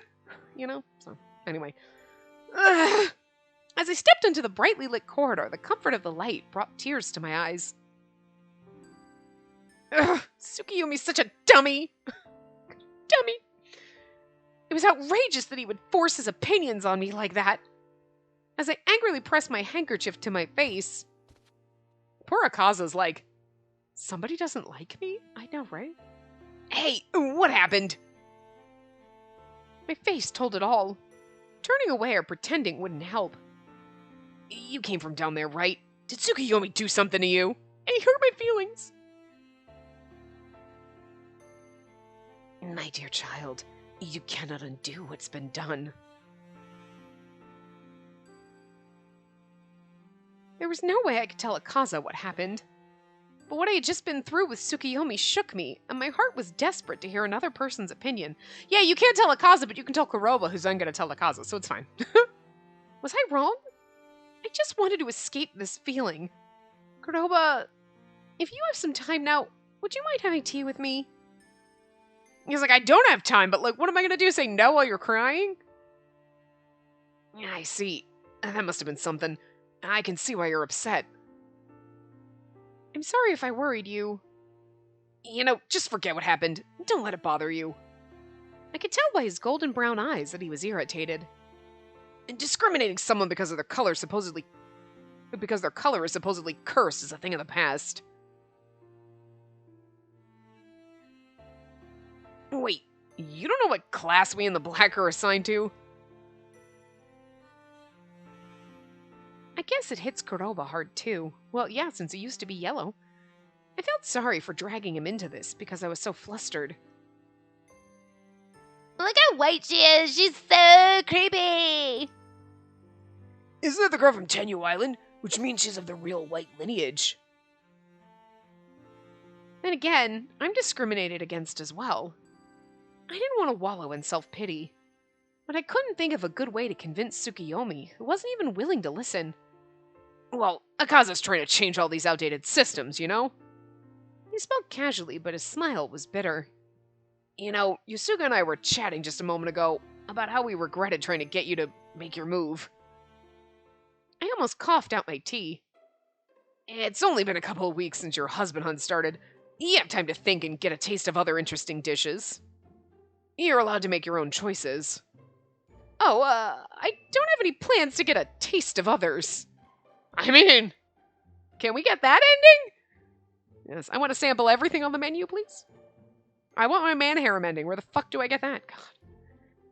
You know? So, anyway. Ugh. As I stepped into the brightly lit corridor, the comfort of the light brought tears to my eyes. Ugh, Tsukiyomi's such a dummy. Dummy. It was outrageous that he would force his opinions on me like that. As I angrily pressed my handkerchief to my face, poor Akaza's like, somebody doesn't like me? I know, right? Hey, what happened? My face told it all. Turning away or pretending wouldn't help. You came from down there, right? Did Tsukiyomi do something to you? He hurt my feelings. My dear child, you cannot undo what's been done. There was no way I could tell Akaza what happened. But what I had just been through with Tsukiyomi shook me, and my heart was desperate to hear another person's opinion. Yeah, you can't tell Akaza, but you can tell Kuroba, who's then going to tell Akaza, so it's fine. Was I wrong? I just wanted to escape this feeling. Kuroba, if you have some time now, would you mind having tea with me? He's like, I don't have time, but, like, what am I going to do? Say no while you're crying? I see. That must have been something. I can see why you're upset. I'm sorry if I worried you. You know, just forget what happened. Don't let it bother you. I could tell by his golden brown eyes that he was irritated. And discriminating someone because their color is supposedly cursed is a thing of the past. Wait, you don't know what class we in the Black are assigned to? I guess it hits Kuroba hard too. Well, yeah, since it used to be yellow. I felt sorry for dragging him into this because I was so flustered. Look how white she is! She's so creepy! Isn't that the girl from Tenyu Island? Which means she's of the real white lineage. Then again, I'm discriminated against as well. I didn't want to wallow in self-pity. But I couldn't think of a good way to convince Tsukiyomi, who wasn't even willing to listen. Well, Akaza's trying to change all these outdated systems, you know? He spoke casually, but his smile was bitter. You know, Yusuga and I were chatting just a moment ago about how we regretted trying to get you to make your move. I almost coughed out my tea. It's only been a couple of weeks since your husband hunt started. You have time to think and get a taste of other interesting dishes. You're allowed to make your own choices. Oh, I don't have any plans to get a taste of others. I mean, can we get that ending? Yes, I want to sample everything on the menu, please. I want my man harem ending. Where the fuck do I get that? God.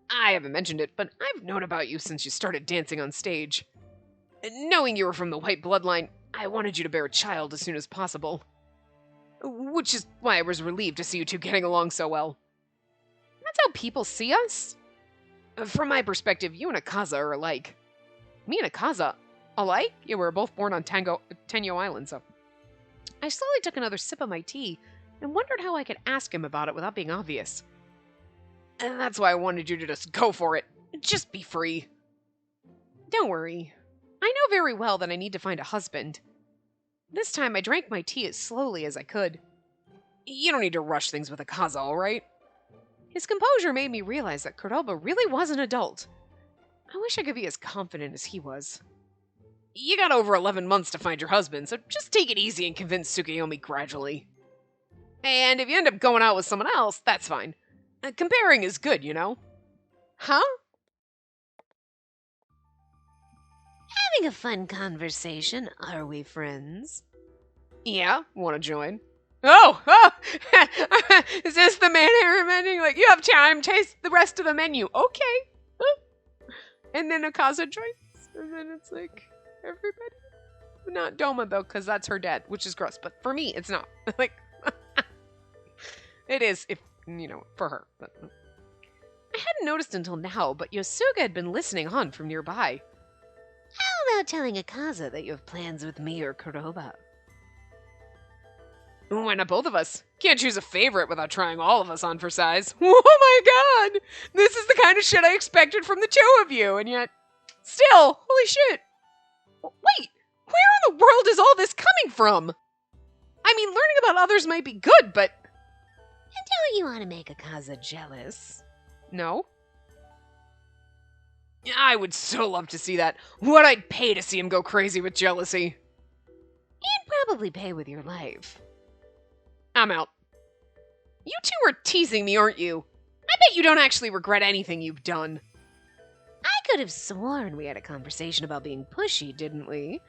I haven't mentioned it, but I've known about you since you started dancing on stage. Knowing you were from the white bloodline, I wanted you to bear a child as soon as possible. Which is why I was relieved to see you two getting along so well. That's how people see us. From my perspective, you and Akaza are alike. Me and Akaza? Alike? Yeah, we were both born on Tenyo Island, so... I slowly took another sip of my tea and wondered how I could ask him about it without being obvious. And that's why I wanted you to just go for it. Just be free. Don't worry. I know very well that I need to find a husband. This time I drank my tea as slowly as I could. You don't need to rush things with Akaza, alright? His composure made me realize that Kuroba really was an adult. I wish I could be as confident as he was. You got over 11 months to find your husband, so just take it easy and convince Tsukuyomi gradually. And if you end up going out with someone else, that's fine. Comparing is good, you know? Huh? Having a fun conversation, are we friends? Yeah, wanna join? Oh! Is this the man harem ending? Like, you have time, taste the rest of the menu. Okay. And then Akaza joins, and then it's like, everybody. Not Doma, though, because that's her dad, which is gross. But for me, it's not. Like, it is, if, you know, for her. But I hadn't noticed until now, but Yosuga had been listening on from nearby. How about telling Akaza that you have plans with me or Kuroba? Why not both of us? Can't choose a favorite without trying all of us on for size. Oh my god! This is the kind of shit I expected from the two of you, and yet... Still, holy shit! Wait, where in the world is all this coming from? I mean, learning about others might be good, but... And don't you want to make Akaza jealous? No. I would so love to see that. What I'd pay to see him go crazy with jealousy. You'd probably pay with your life. I'm out. You two are teasing me, aren't you? I bet you don't actually regret anything you've done. I could have sworn we had a conversation about being pushy, didn't we?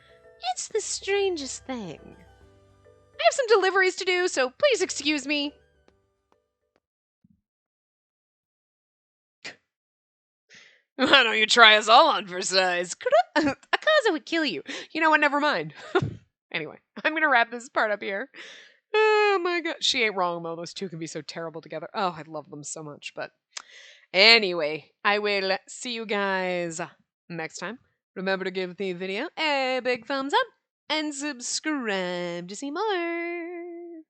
It's the strangest thing. I have some deliveries to do, so please excuse me. Why don't you try us all on for size? Akaza would kill you. You know what? Never mind. Anyway, I'm going to wrap this part up here. Oh my god. She ain't wrong, Mo. Those two can be so terrible together. Oh, I love them so much. But anyway, I will see you guys next time. Remember to give the video a big thumbs up and subscribe to see more.